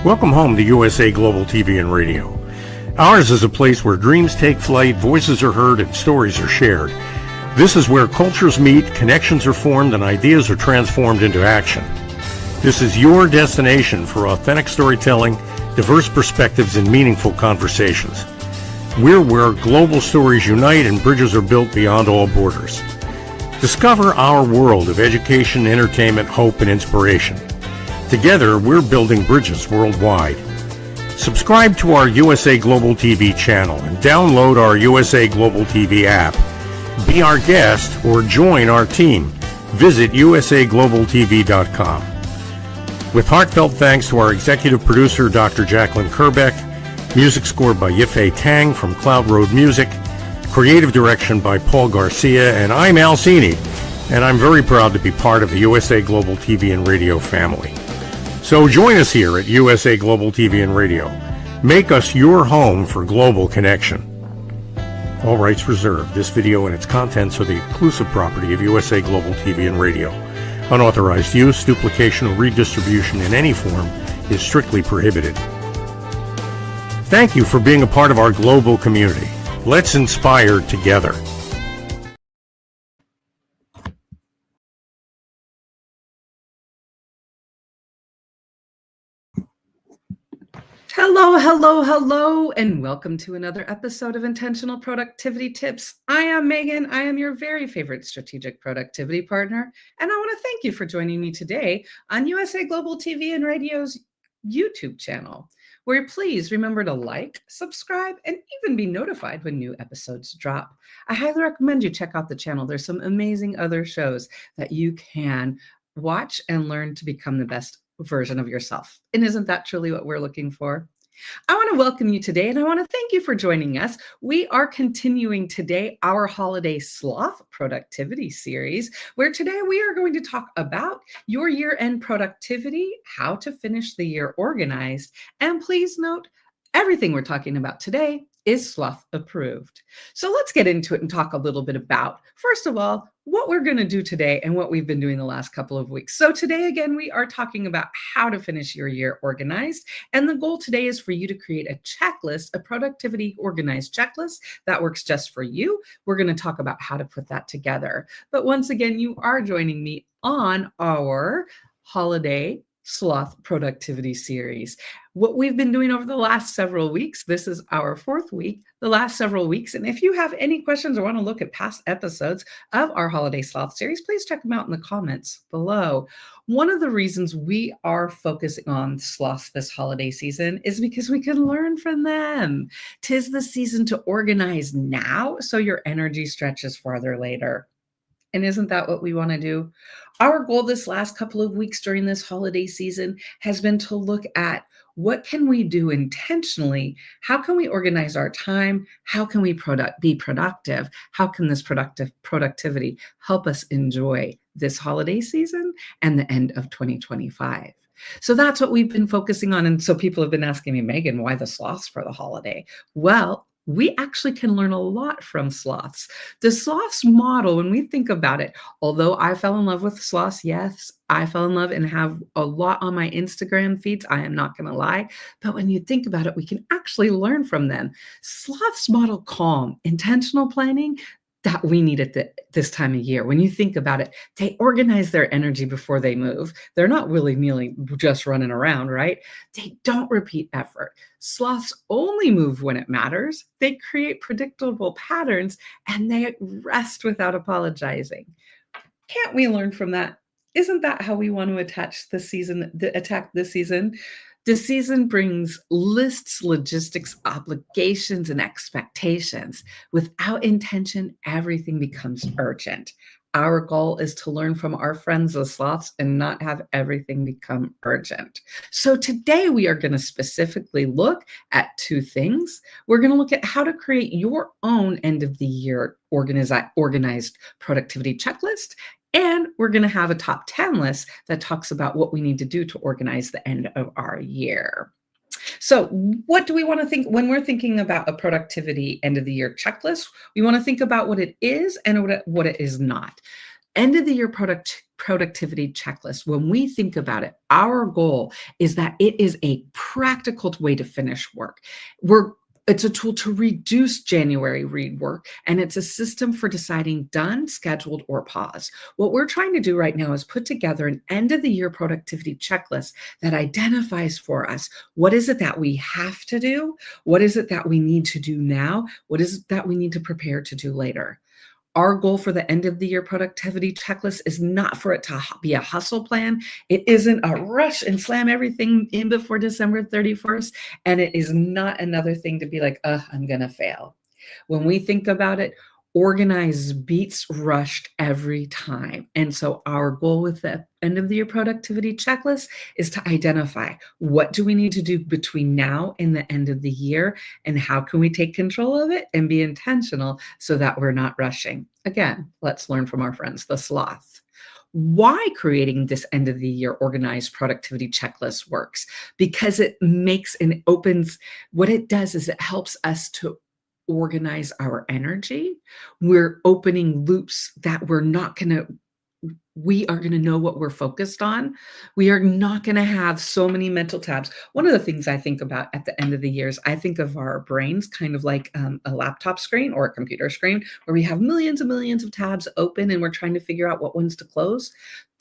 Welcome home to USA Global TV and Radio. Ours is a place where dreams take flight, voices are heard, and stories are shared. This is where cultures meet, connections are formed, and ideas are transformed into action. This is your destination for authentic storytelling, diverse perspectives, and meaningful conversations. We're where global stories unite and bridges are built beyond all borders. Discover our world of education, entertainment, hope, and inspiration. Together, we're building bridges worldwide. Subscribe to our USA Global TV channel and download our USA Global TV app. Be our guest or join our team. Visit usaglobaltv.com. With heartfelt thanks to our executive producer, Dr. Jacqueline Kerbeck, music scored by Yifei Tang from Cloud Road Music, creative direction by Paul Garcia, and I'm Al Cini, and I'm very proud to be part of the USA Global TV and Radio family. So join us here at USA Global TV and Radio. Make us your home for global connection. All rights reserved. This video and its contents are the exclusive property of USA Global TV and Radio. Unauthorized use, duplication, or redistribution in any form is strictly prohibited. Thank you for being a part of our global community. Let's inspire together. Hello, and welcome to another episode of Intentional Productivity Tips. I am Megan. I am your very favorite strategic productivity partner, and I want to thank you for joining me today on USA Global TV and Radio's YouTube channel, where please remember to like, subscribe, and even be notified when new episodes drop. I highly recommend you check out the channel. There's some amazing other shows that you can watch and learn to become the best version of yourself. And isn't that truly what we're looking for? I want to welcome you today, and I want to thank you for joining us. We are continuing today our holiday sloth productivity series, where today we are going to talk about your year-end productivity, how to finish the year organized, and please note, everything we're talking about today is sloth approved. So let's get into it and talk a little bit about, first of all, what we're going to do today and what we've been doing the last couple of weeks. So today, again, we are talking about how to finish your year organized. And the goal today is for you to create a checklist, a productivity organized checklist that works just for you. We're going to talk about how to put that together. But once again, you are joining me on our holiday sloth productivity series. What we've been doing over the last several weeks, this is our fourth week, the last several weeks. And if you have any questions or want to look at past episodes of our holiday sloth series, please check them out in the comments below. One of the reasons we are focusing on sloths this holiday season is because we can learn from them. 'Tis the season to organize now, so your energy stretches farther later. And isn't that what we want to do? Our goal this last couple of weeks during this holiday season has been to look at what can we do intentionally? How can we organize our time? How can we be productive? How can this productivity help us enjoy this holiday season and the end of 2025? So that's what we've been focusing on. And so people have been asking me, Megan, why the sloths for the holiday? Well, we actually can learn a lot from sloths. The sloths model, when we think about it, although I fell in love with sloths, yes, I fell in love and have a lot on my Instagram feeds, I am not going to lie. But when you think about it, we can actually learn from them. Sloths model calm, intentional planning that we need at this time of year. When you think about it, they organize their energy before they move. They're not willy-nilly just running around, right? They don't repeat effort. Sloths only move when it matters. They create predictable patterns, and they rest without apologizing. Can't we learn from that? Isn't that how we want to attack this season? The season brings lists, logistics, obligations, and expectations. Without intention, everything becomes urgent. Our goal is to learn from our friends, the sloths, and not have everything become urgent. So today we are going to specifically look at two things. We're going to look at how to create your own end of the year organized productivity checklist. And we're going to have a top 10 list that talks about what we need to do to organize the end of our year. So what do we want to think when we're thinking about a productivity end of the year checklist? We want to think about what it is and what it is not. End of the year productivity checklist, when we think about it, our goal is that it is a practical way to finish work. It's a tool to reduce January rework, and it's a system for deciding done, scheduled, or pause. What we're trying to do right now is put together an end of the year productivity checklist that identifies for us what is it that we have to do, what is it that we need to do now, what is it that we need to prepare to do later. Our goal for the end of the year productivity checklist is not for it to be a hustle plan. It isn't a rush and slam everything in before December 31st. And it is not another thing to be like, I'm going to fail. When we think about it, organized beats rushed every time. And so our goal with the end of the year productivity checklist is to identify what do we need to do between now and the end of the year, and how can we take control of it and be intentional so that we're not rushing. Again, let's learn from our friends, the sloth. Why creating this end of the year organized productivity checklist works? Because it makes and opens, what it does is it helps us to organize our energy. We're opening loops that we are going to know what we're focused on. We are not going to have so many mental tabs. One of the things I think about at the end of the year is I think of our brains kind of like a laptop screen or a computer screen where we have millions and millions of tabs open and we're trying to figure out what ones to close.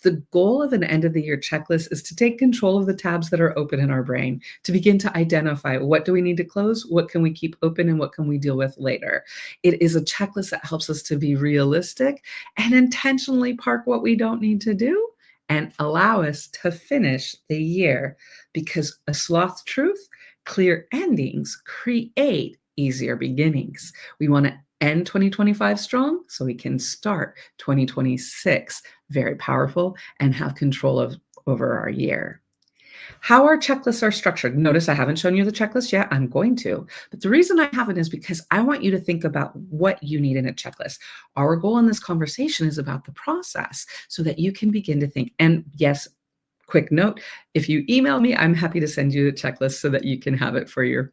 The goal of an end of the year checklist is to take control of the tabs that are open in our brain, to begin to identify what do we need to close, what can we keep open, and what can we deal with later. It is a checklist that helps us to be realistic and intentionally park what we don't need to do and allow us to finish the year, because a sloth truth, clear endings create easier beginnings. We want to end 2025 strong so we can start 2026 very powerful and have control over our year. How our checklists are structured. Notice I haven't shown you the checklist yet. I'm going to. But the reason I haven't is because I want you to think about what you need in a checklist. Our goal in this conversation is about the process so that you can begin to think. And yes, quick note, if you email me, I'm happy to send you a checklist so that you can have it for your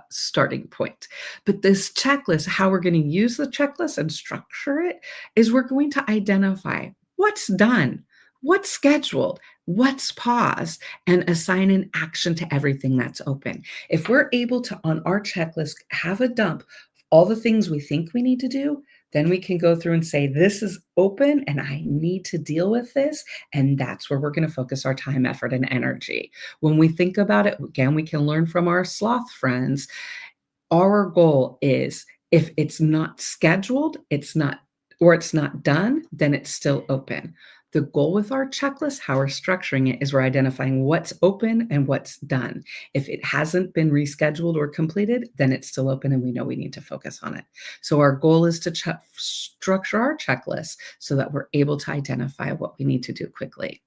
starting point. But this checklist, how we're going to use the checklist and structure it, is we're going to identify what's done, what's scheduled, what's paused, and assign an action to everything that's open. If we're able to, on our checklist, have a dump of all the things we think we need to do, then we can go through and say, this is open and I need to deal with this. And that's where we're going to focus our time, effort, and energy. When we think about it, again, we can learn from our sloth friends. Our goal is, if it's not scheduled, it's not done, then it's still open. The goal with our checklist, how we're structuring it, is we're identifying what's open and what's done. If it hasn't been rescheduled or completed, then it's still open and we know we need to focus on it. So our goal is to structure our checklist so that we're able to identify what we need to do quickly.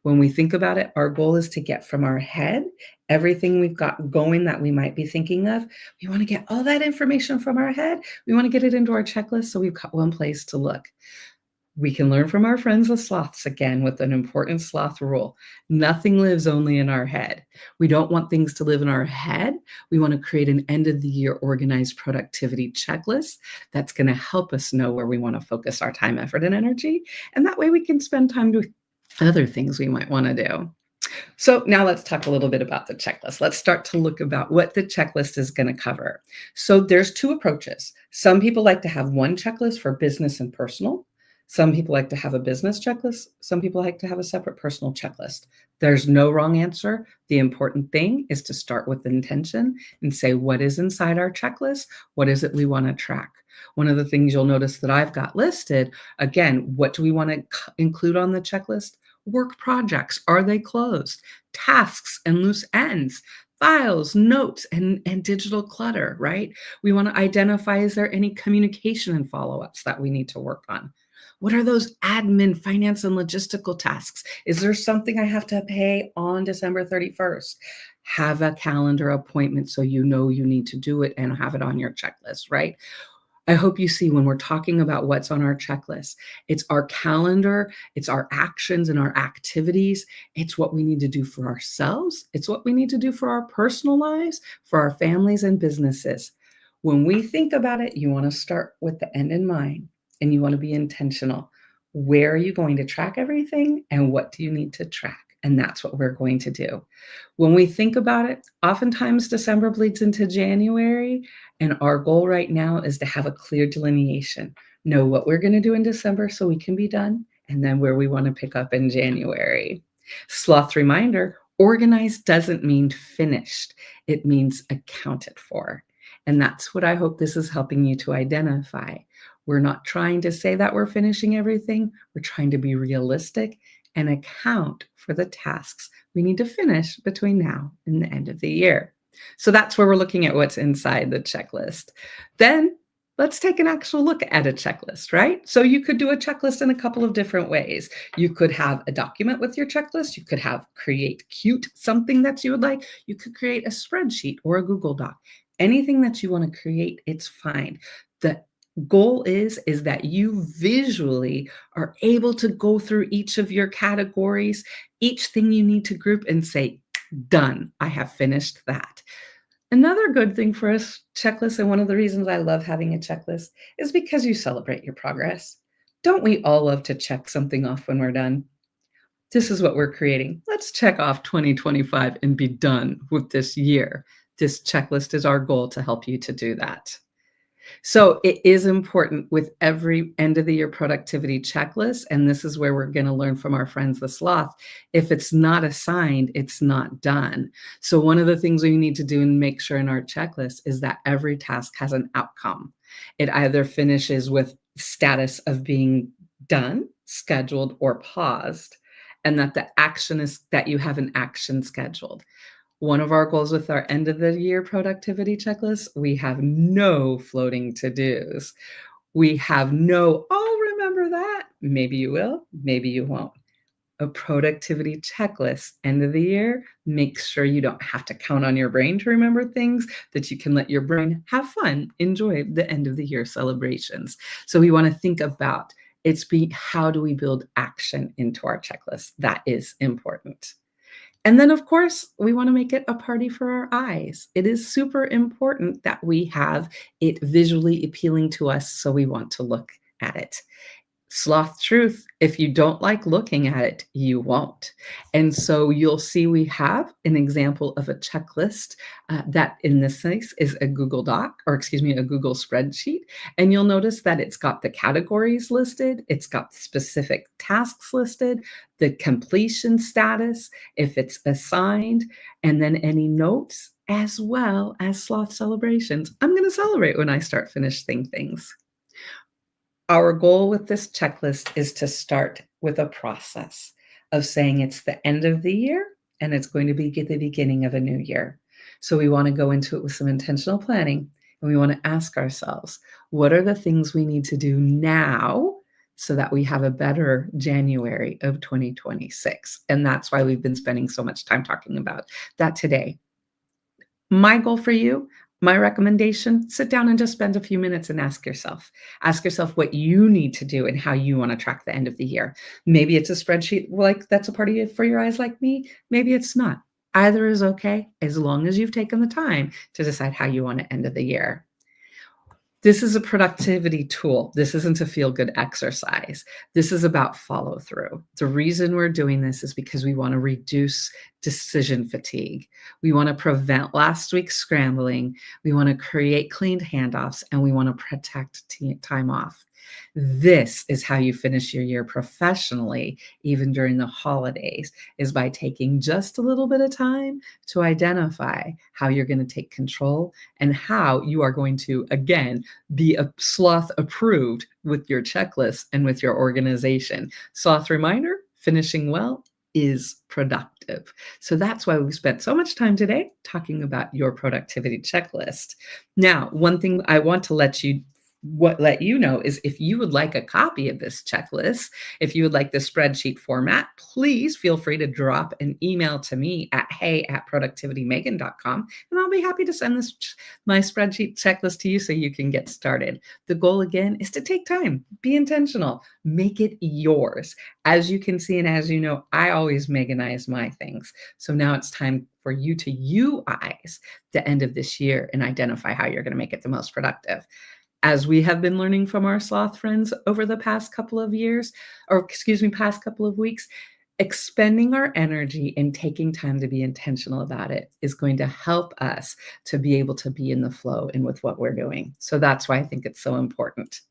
When we think about it, our goal is to get from our head everything we've got going that we might be thinking of. We want to get all that information from our head. We want to get it into our checklist so we've got one place to look. We can learn from our friends, the sloths, again, with an important sloth rule. Nothing lives only in our head. We don't want things to live in our head. We want to create an end of the year organized productivity checklist that's going to help us know where we want to focus our time, effort, and energy. And that way we can spend time doing other things we might want to do. So now let's talk a little bit about the checklist. Let's start to look about what the checklist is going to cover. So there's two approaches. Some people like to have one checklist for business and personal. Some people like to have a business checklist. Some people like to have a separate personal checklist. There's no wrong answer. The important thing is to start with intention and say, what is inside our checklist? What is it we want to track? One of the things you'll notice that I've got listed, again, what do we want to include on the checklist? Work projects, are they closed? Tasks and loose ends, files, notes, and digital clutter, right? We want to identify, is there any communication and follow-ups that we need to work on? What are those admin, finance, and logistical tasks? Is there something I have to pay on December 31st? Have a calendar appointment so you know you need to do it and have it on your checklist, right? I hope you see when we're talking about what's on our checklist, it's our calendar, it's our actions and our activities. It's what we need to do for ourselves. It's what we need to do for our personal lives, for our families and businesses. When we think about it, you want to start with the end in mind and you want to be intentional. Where are you going to track everything and what do you need to track? And that's what we're going to do. When we think about it, oftentimes December bleeds into January, and our goal right now is to have a clear delineation, know what we're going to do in December so we can be done, and then where we want to pick up in January. Sloth reminder, organized doesn't mean finished. It means accounted for. And that's what I hope this is helping you to identify. We're not trying to say that we're finishing everything. We're trying to be realistic and account for the tasks we need to finish between now and the end of the year. So that's where we're looking at what's inside the checklist. Then let's take an actual look at a checklist, right? So you could do a checklist in a couple of different ways. You could have a document with your checklist. You could have create cute something that you would like. You could create a spreadsheet or a Google Doc. Anything that you want to create, it's fine. The goal is that you visually are able to go through each of your categories, each thing you need to group and say, done, I have finished that. Another good thing for a checklist, and one of the reasons I love having a checklist, is because you celebrate your progress. Don't we all love to check something off when we're done? This is what we're creating. Let's check off 2025 and be done with this year. This checklist is our goal to help you to do that. So it is important with every end of the year productivity checklist, and this is where we're going to learn from our friends, the sloth. If it's not assigned, it's not done. So one of the things we need to do and make sure in our checklist is that every task has an outcome. It either finishes with status of being done, scheduled, or paused, and that the action is that you have an action scheduled. One of our goals with our end of the year productivity checklist, we have no floating to-dos. We have no, oh, remember that. Maybe you will, maybe you won't. A productivity checklist, end of the year, make sure you don't have to count on your brain to remember things, that you can let your brain have fun, enjoy the end of the year celebrations. So we want to think about how do we build action into our checklist? That is important. And then, of course, we want to make it a party for our eyes. It is super important that we have it visually appealing to us, so we want to look at it. Sloth truth, if you don't like looking at it, you won't. And so you'll see we have an example of a checklist that in this case is a Google Doc, or excuse me, a Google spreadsheet. And you'll notice that it's got the categories listed, it's got specific tasks listed, the completion status, if it's assigned, and then any notes, as well as sloth celebrations. I'm going to celebrate when I start finishing things. Our goal with this checklist is to start with a process of saying it's the end of the year and it's going to be the beginning of a new year. So we want to go into it with some intentional planning, and we want to ask ourselves, what are the things we need to do now so that we have a better January of 2026? And that's why we've been spending so much time talking about that today. My goal for you, my recommendation, sit down and just spend a few minutes and ask yourself what you need to do and how you want to track the end of the year. Maybe it's a spreadsheet like that's a party for your eyes like me. Maybe it's not. Either is okay, as long as you've taken the time to decide how you want to end of the year. This is a productivity tool. This isn't a feel-good exercise. This is about follow-through. The reason we're doing this is because we want to reduce decision fatigue. We want to prevent last week's scrambling. We want to create cleaned handoffs, and we want to protect time off. This is how you finish your year professionally, even during the holidays, is by taking just a little bit of time to identify how you're going to take control and how you are going to, again, be a sloth approved with your checklist and with your organization. Sloth reminder, finishing well is productive. So that's why we spent so much time today talking about your productivity checklist. Now, one thing I want to let you know is if you would like a copy of this checklist, if you would like the spreadsheet format, please feel free to drop an email to me at hey@productivitymegan.com, and I'll be happy to send my spreadsheet checklist to you so you can get started. The goal again is to take time, be intentional, make it yours. As you can see and as you know, I always Meganize my things. So now it's time for you to UIs the end of this year and identify how you're going to make it the most productive. As we have been learning from our sloth friends over the past couple of years, or excuse me, past couple of weeks, expending our energy and taking time to be intentional about it is going to help us to be able to be in the flow and with what we're doing. So that's why I think it's so important.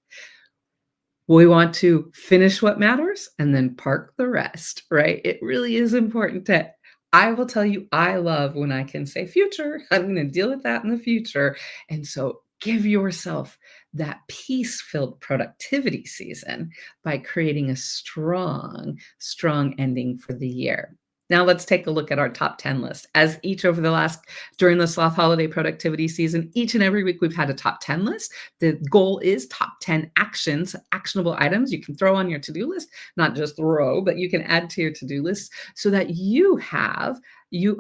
We want to finish what matters and then park the rest, right? It really is important to, I will tell you, I love when I can say future. I'm going to deal with that in the future. And so give yourself that peace-filled productivity season by creating a strong ending for the year. Now let's take a look at our top 10 list. As each over the last, during the Sloth holiday productivity season, each and every week we've had a top 10 list. The goal is top 10 actions, actionable items you can throw on your to-do list, not just throw, but you can add to your to-do list so that you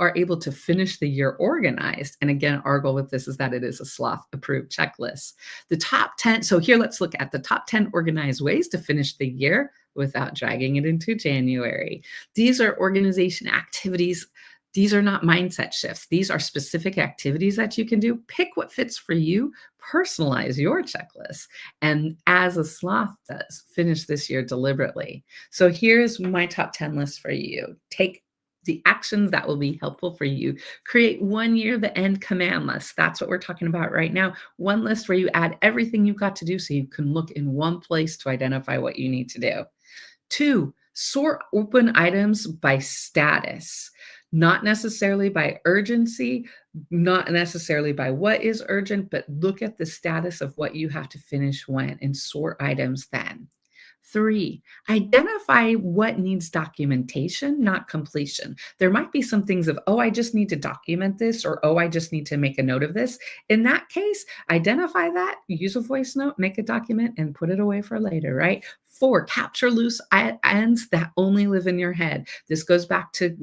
are able to finish the year organized. And again, our goal with this is that it is a SLOTH-approved checklist. The top 10, so here let's look at the top 10 organized ways to finish the year without dragging it into January. These are organization activities. These are not mindset shifts. These are specific activities that you can do. Pick what fits for you, personalize your checklist, and as a sloth does, finish this year deliberately. So here's my top 10 list for you. Take the actions that will be helpful for you. Create 1 year the end command list. That's what we're talking about right now. One list where you add everything you've got to do so you can look in one place to identify what you need to do. 2, sort open items by status, not necessarily by urgency, not necessarily by what is urgent, but look at the status of what you have to finish when and sort items then. 3, identify what needs documentation, not completion. There might be some things of, oh, I just need to document this, or oh, I just need to make a note of this. In that case, identify that, use a voice note, make a document, and put it away for later, right? 4, capture loose ends that only live in your head. This goes back to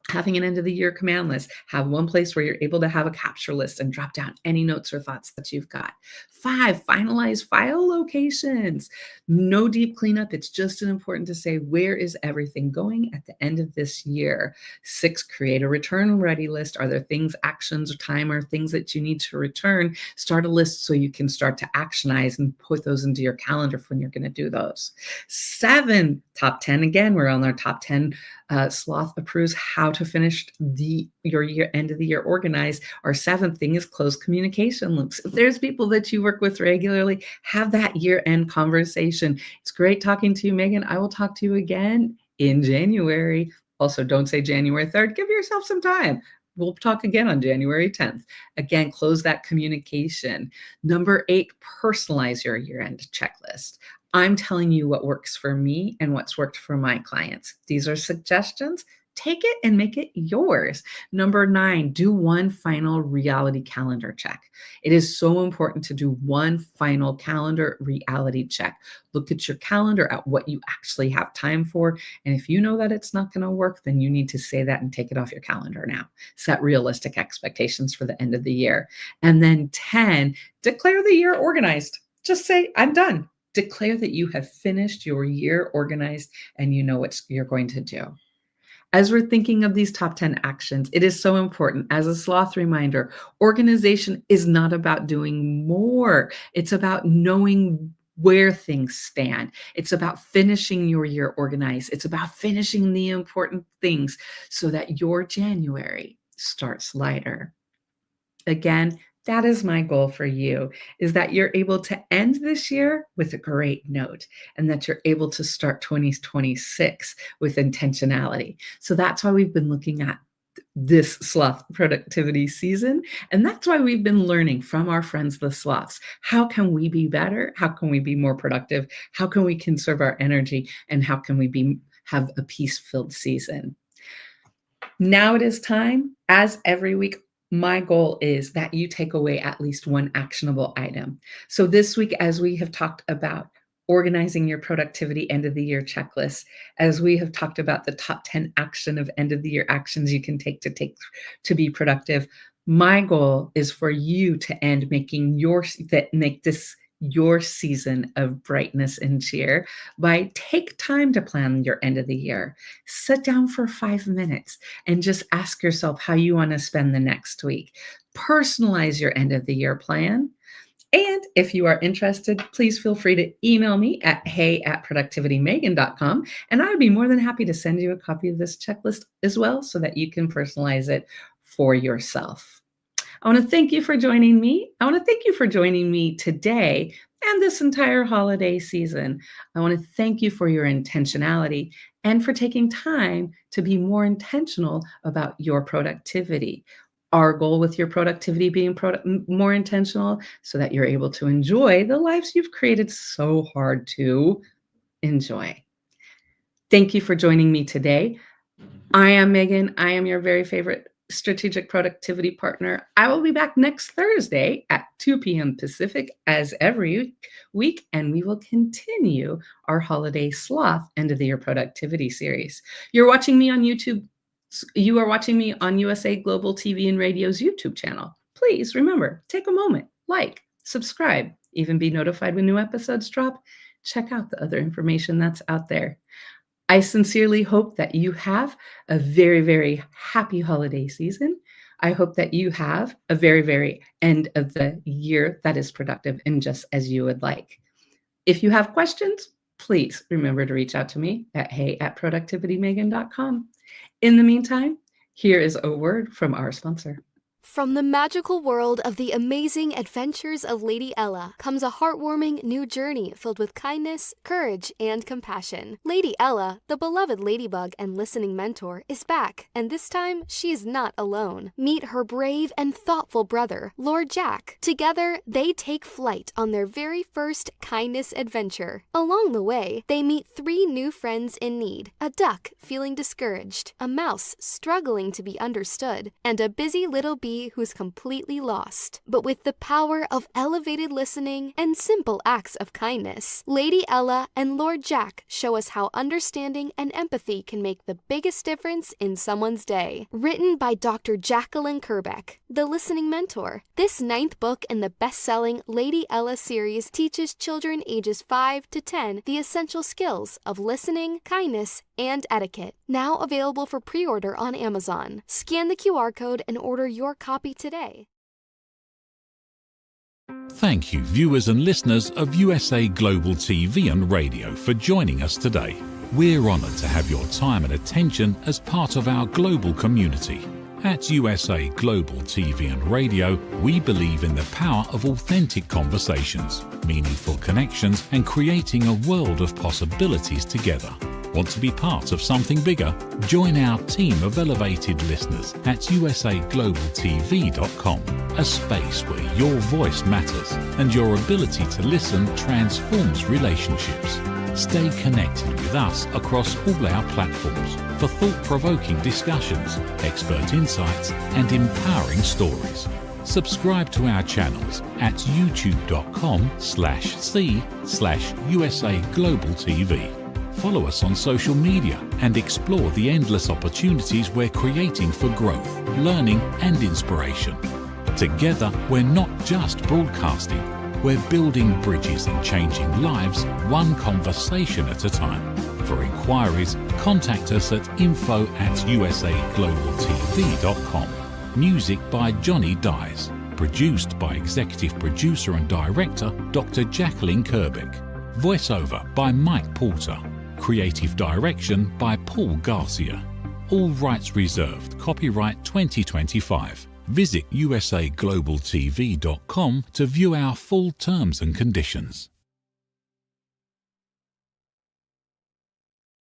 having an end of the year command list. Have one place where you're able to have a capture list and drop down any notes or thoughts that you've got. 5, finalize file locations. No deep cleanup. It's just as important to say, where is everything going at the end of this year? 6, create a return ready list. Are there things, actions, or time, or things that you need to return? Start a list so you can start to actionize and put those into your calendar for when you're going to do those. 7, top 10. Again, we're on our top 10 Sloth approves how to finish your year, end of the year organized. Our 7th thing is close communication loops. If there's people that you work with regularly, have that year-end conversation. It's great talking to you, Megan. I will talk to you again in January. Also, don't say January 3rd. Give yourself some time. We'll talk again on January 10th. Again, close that communication. Number 8, personalize your year-end checklist. I'm telling you what works for me and what's worked for my clients. These are suggestions. Take it and make it yours. Number 9, do one final reality calendar check. It is so important to do one final calendar reality check. Look at your calendar at what you actually have time for. And if you know that it's not going to work, then you need to say that and take it off your calendar now. Set realistic expectations for the end of the year. And then 10, declare the year organized. Just say, I'm done. Declare that you have finished your year organized and you know what you're going to do. As we're thinking of these top 10 actions, it is so important. As a sloth reminder, organization is not about doing more. It's about knowing where things stand. It's about finishing your year organized. It's about finishing the important things so that your January starts lighter. Again, that is my goal for you, is that you're able to end this year with a great note and that you're able to start 2026 with intentionality. So that's why we've been looking at this sloth productivity season. And that's why we've been learning from our friends, the sloths. How can we be better? How can we be more productive? How can we conserve our energy? And how can we have a peace-filled season? Now it is time, as every week, my goal is that you take away at least one actionable item. So this week, as we have talked about organizing your productivity end of the year checklist, as we have talked about the top 10 action of end of the year actions you can take to be productive, my goal is for you to make this your season of brightness and cheer by take time to plan your end of the year. Sit down for 5 minutes and just ask yourself how you want to spend the next week. Personalize your end of the year plan And if you are interested, please feel free to email me at hey@productivitymegan.com, and I would be more than happy to send you a copy of this checklist as well so that you can personalize it for yourself. I want to thank you for joining me. I want to thank you for joining me today and this entire holiday season. I want to thank you for your intentionality and for taking time to be more intentional about your productivity. Our goal with your productivity being more intentional so that you're able to enjoy the lives you've created so hard to enjoy. Thank you for joining me today. I am Megan. I am your very favorite strategic productivity partner. I will be back next Thursday at 2 p.m. Pacific as every week, and we will continue our holiday sloth end of the year productivity series. You're watching me on YouTube. You are watching me on USA Global TV and Radio's YouTube channel. Please remember, take a moment, like, subscribe, even be notified when new episodes drop. Check out the other information that's out there. I sincerely hope that you have a very, very happy holiday season. I hope that you have a very, very end of the year that is productive and just as you would like. If you have questions, please remember to reach out to me at hey@productivitymegan.com. In the meantime, here is a word from our sponsor. From the magical world of the amazing adventures of Lady Ella comes a heartwarming new journey filled with kindness, courage, and compassion. Lady Ella, the beloved ladybug and listening mentor, is back, and this time she is not alone. Meet her brave and thoughtful brother, Lord Jack. Together, they take flight on their very first kindness adventure. Along the way, they meet 3 new friends in need: a duck feeling discouraged, a mouse struggling to be understood, and a busy little bee who's completely lost. But with the power of elevated listening and simple acts of kindness, Lady Ella and Lord Jack show us how understanding and empathy can make the biggest difference in someone's day. Written by Dr. Jacqueline Kerbeck, the listening mentor, this 9th book in the best-selling Lady Ella series teaches children ages 5 to 10 the essential skills of listening, kindness, and etiquette. Now available for pre-order on Amazon. Scan the QR code and order your copy today. Thank you, viewers and listeners of USA Global TV and Radio, for joining us today. We're honoured to have your time and attention as part of our global community. At USA Global TV and Radio, we believe in the power of authentic conversations, meaningful connections, and creating a world of possibilities together. Want to be part of something bigger? Join our team of elevated listeners at usaglobaltv.com, a space where your voice matters and your ability to listen transforms relationships. Stay connected with us across all our platforms for thought-provoking discussions, expert insights, and empowering stories. Subscribe to our channels at youtube.com/c/USAGlobalTV. Follow us on social media and explore the endless opportunities we're creating for growth, learning, and inspiration. Together, we're not just broadcasting, we're building bridges and changing lives one conversation at a time. For inquiries, contact us at info@usaglobaltv.com. Music by Johnny Dyes. Produced by Executive Producer and Director Dr. Jacqueline Kerbeck. Voiceover by Mike Porter. Creative Direction by Paul Garcia. All rights reserved. Copyright 2025. Visit usaglobaltv.com to view our full terms and conditions.